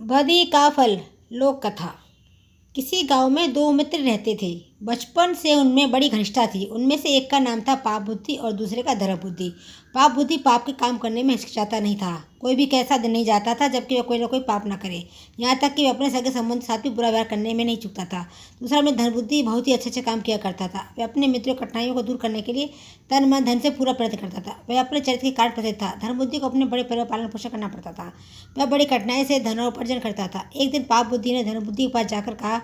बदी का फल। लोक कथा। किसी गांव में दो मित्र रहते थे। बचपन से उनमें बड़ी घनिष्ठता थी। उनमें से एक का नाम था पाप बुद्धि और दूसरे का धर्म बुद्धि। पाप बुद्धि पाप के काम करने में हिचकिचाता नहीं था। कोई भी कैसा दिन नहीं जाता था जबकि वह कोई ना कोई पाप न करे। यहाँ तक कि वह अपने सगे संबंध साथ भी बुरा व्यवहार करने में नहीं चूकता था। दूसरा में धर्म बुद्धि बहुत ही अच्छे अच्छे काम किया करता था। वह अपने मित्रों की कठिनाइयों को दूर करने के लिए तन मन धन से पूरा प्रयत्न करता था। वह अपने चरित्र के कारण प्रसिद्ध था। धर्म बुद्धि को अपने बड़े परिवार पालन पोषण करना पड़ता था। वह बड़ी कठिनाई से धन उपार्जन करता था। एक दिन पाप बुद्धि ने धर्म बुद्धि के पास जाकर कहा,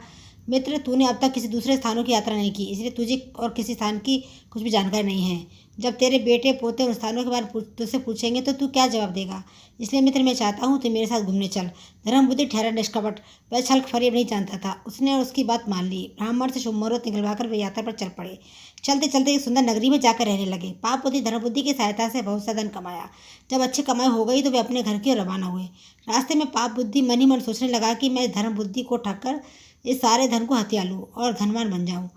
मित्र, तूने अब तक किसी दूसरे स्थानों की यात्रा नहीं की, इसलिए तुझे और किसी स्थान की कुछ भी जानकारी नहीं है। जब तेरे बेटे पोते उन स्थानों के बारे में तुझसे पूछेंगे तो तू क्या जवाब देगा? इसलिए मित्र, मैं चाहता हूँ तू मेरे साथ घूमने चल। धर्म बुद्धि ठहरा निष्कपट। वह छल फरेब नहीं जानता था। उसने उसकी बात मान ली। ब्राह्मण से शुभ मुहूर्त निकलवाकर वे यात्रा पर चल पड़े। चलते चलते एक सुंदर नगरी में जाकर रहने लगे। पाप बुद्धि धर्म बुद्धि की सहायता से बहुत सा धन कमाया। जब अच्छी कमाई हो गई तो वे अपने घर की ओर रवाना हुए। रास्ते में पाप बुद्धि मन ही मन सोचने लगा कि मैं धर्म बुद्धि को ठगकर इस सारे धन को हथिया लूँ और धनवान बन जाऊँ।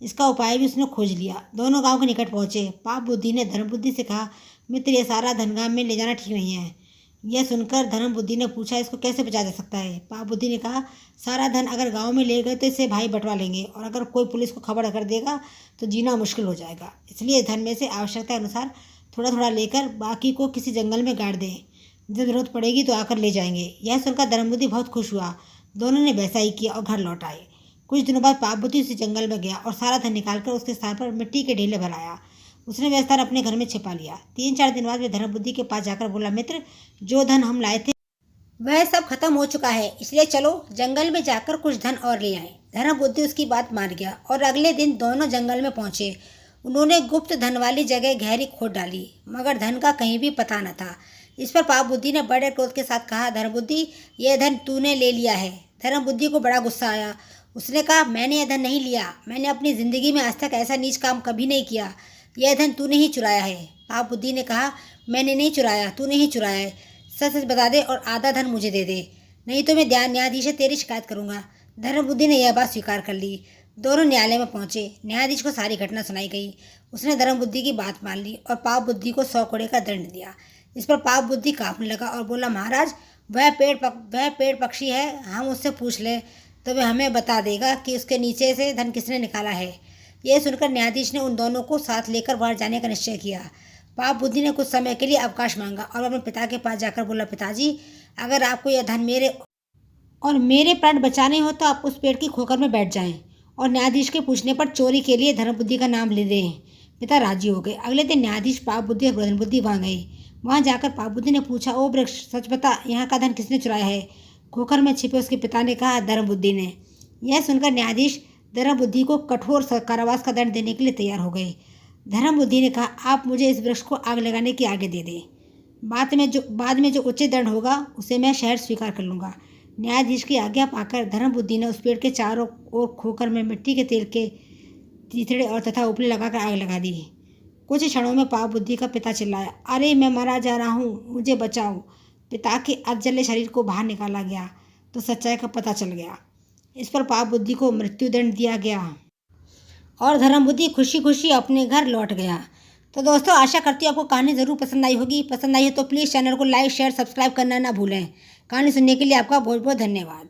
इसका उपाय भी उसने खोज लिया। दोनों गांव के निकट पहुंचे। पाप बुद्धि ने धर्म बुद्धि से कहा, मित्र, ये सारा धन गांव में ले जाना ठीक नहीं है। यह सुनकर धर्म बुद्धि ने पूछा, इसको कैसे बचा जा सकता है? पाप बुद्धि ने कहा, सारा धन अगर गांव में ले गए तो इसे भाई बंटवा लेंगे और अगर कोई पुलिस को खबर कर देगा तो जीना मुश्किल हो जाएगा। इसलिए धन में से आवश्यकता अनुसार थोड़ा थोड़ा लेकर बाकी को किसी जंगल में गाड़ दें। जब जरूरत पड़ेगी तो आकर ले जाएंगे। यह सुनकर धर्म बुद्धि बहुत खुश हुआ। दोनों ने वैसा ही किया और घर लौट आए। कुछ दिनों बाद पाप बुद्धि उसी जंगल में गया और सारा धन निकालकर उसके स्थान पर मिट्टी के ढेले भराया। उसने वह स्थान अपने घर में छिपा लिया। 3-4 दिन बाद वे धर्म बुद्धि के पास जाकर बोला, मित्र, जो धन हम लाए थे वह सब खत्म हो चुका है, इसलिए चलो जंगल में जाकर कुछ धन और ले आए। धर्म बुद्धि उसकी बात मान गया और अगले दिन दोनों जंगल में पहुंचे। उन्होंने गुप्त धन वाली जगह गहरी खोद डाली, मगर धन का कहीं भी पता न था। इस पर पाप बुद्धि ने बड़े क्रोध के साथ कहा, धर्म बुद्धि, यह धन तूने ले लिया है। धर्म बुद्धि को बड़ा गुस्सा आया। उसने कहा, मैंने यह धन नहीं लिया। मैंने अपनी ज़िंदगी में आज तक ऐसा नीच काम कभी नहीं किया। यह धन तूने ही चुराया है। पाप बुद्धि ने कहा, मैंने नहीं चुराया, तूने ही चुराया है। सच सच बता दे और आधा धन मुझे दे दे, नहीं तो मैं न्यायाधीश से तेरी शिकायत करूँगा। धर्म बुद्धि ने यह बात स्वीकार कर ली। दोनों न्यायालय में पहुंचे। न्यायाधीश को सारी घटना सुनाई गई। उसने धर्म बुद्धि की बात मान ली और पाप बुद्धि को 100 कोड़े का दंड दिया। इस पर पाप बुद्धि कांपने लगा और बोला, महाराज, वह पेड़ पक्षी है, हम उससे पूछ लें तो वह हमें बता देगा कि उसके नीचे से धन किसने निकाला है। यह सुनकर न्यायाधीश ने उन दोनों को साथ लेकर बाहर जाने का निश्चय किया। पाप बुद्धि ने कुछ समय के लिए अवकाश मांगा और अपने पिता के पास जाकर बोला, पिताजी, अगर आपको यह धन मेरे प्राण बचाने हो तो आप उस पेड़ की खोकर में बैठ जाएं और न्यायाधीश के पूछने पर चोरी के लिए धर्म बुद्धि का नाम ले दें। पिता राजी हो गए। अगले दिन न्यायाधीश पाप बुद्धि और धर्म बुद्धि वहाँ गए। वहाँ जाकर पाप बुद्धि ने पूछा, ओ वृक्ष, सच बता, यहाँ का धन किसने चुराया है? खोकर में छिपे उसके पिता ने कहा, धर्म बुद्धि ने। यह सुनकर न्यायाधीश धर्म बुद्धि को कठोर कारावास का दंड देने के लिए तैयार हो गए। धर्म बुद्धि ने कहा, आप मुझे इस वृक्ष को आग लगाने की आज्ञा दे दें। बाद में जो उचित दंड होगा उसे मैं शहर स्वीकार कर लूँगा। न्यायाधीश की आज्ञा पाकर धर्म बुद्धि ने उस पेड़ के चारों ओर खोकर में मिट्टी के तेल के तीतड़े और तथा उपले लगाकर आग लगा दी। कुछ क्षणों में पाप बुद्धि का पिता चिल्लाया, अरे मैं मारा जा रहा हूँ, मुझे बचाओ। पिता के अधजले शरीर को बाहर निकाला गया तो सच्चाई का पता चल गया। इस पर पाप बुद्धि को मृत्युदंड दिया गया और धर्म बुद्धि खुशी खुशी अपने घर लौट गया। तो दोस्तों, आशा करती हूँ आपको कहानी ज़रूर पसंद आई होगी। पसंद आई हो तो प्लीज़ चैनल को लाइक, शेयर, सब्सक्राइब करना ना भूलें। कहानी सुनने के लिए आपका बहुत बहुत धन्यवाद।